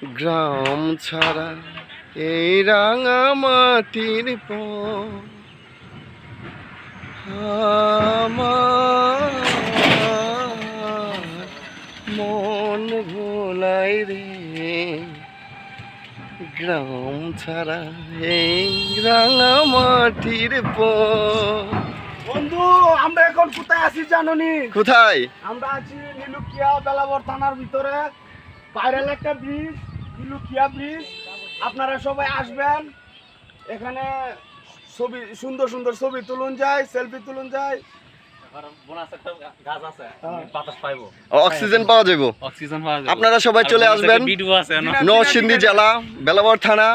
গ্রাম ছাড়া এই রাঙা মাটির আমার মন ভোলাই রে, গ্রাম ছাড়া এই রাঙা মাটির বন্ধু, আমরা এখন কোথায় আছি জানোনি? কোথায়? আমরা আছি নীলুকিয়া বেলাবর থানার ভিতরে, ভাইরাল একটা ব্রিজ, নীলুকিয়া ব্রিজ। আপনারা সবাই আসবেন, এখানে ছবি, সুন্দর সুন্দর ছবি তুলুন যায়, সেলফি তুলুন যায়। অক্সিজেন পাওয়া যাবে, আপনারা সবাই চলে আসবেন। নরসিংদী জেলা, বেলাবর থানা,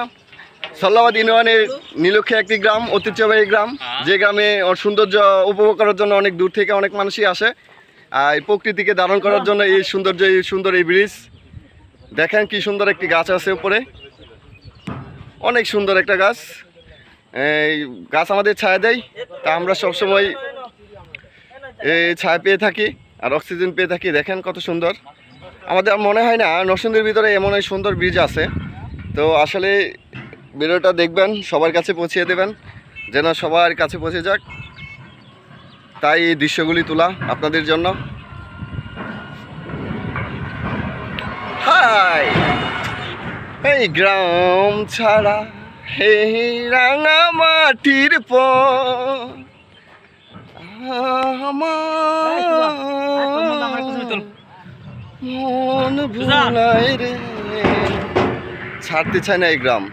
সল্লাবাদ ইউনিয়নের নীলুকিয়া একটি গ্রাম, ঐতিহ্যবাহী গ্রাম, যে গ্রামে সৌন্দর্য উপভোগ করার জন্য অনেক দূর থেকে অনেক মানুষই আসে। আর প্রকৃতিকে ধারণ করার জন্য এই সৌন্দর্য, এই সুন্দর এই ব্রিজ। দেখেন কি সুন্দর একটি গাছ আছে উপরে, অনেক সুন্দর একটা গাছ। এই গাছ আমাদের ছায়া দেয়, তা আমরা সবসময় এই ছায়া পেয়ে থাকি আর অক্সিজেন পেয়ে থাকি। দেখেন কত সুন্দর। আমাদের মনে হয় না নরসিংদীর ভিতরে এমন এক সুন্দর ব্রিজ আছে। তো আসলে ভিডিওটা দেখবেন, সবার কাছে পৌঁছে দেবেন, যেন সবার কাছে পৌঁছে যাক। তাই এই দৃশ্যগুলি তোলা আপনাদের জন্য। হাই, এই গ্রাম ছাড়া এই রাঙা মাটির মন ভুলাই রে, ছাড়তে চায় না এই গ্রাম।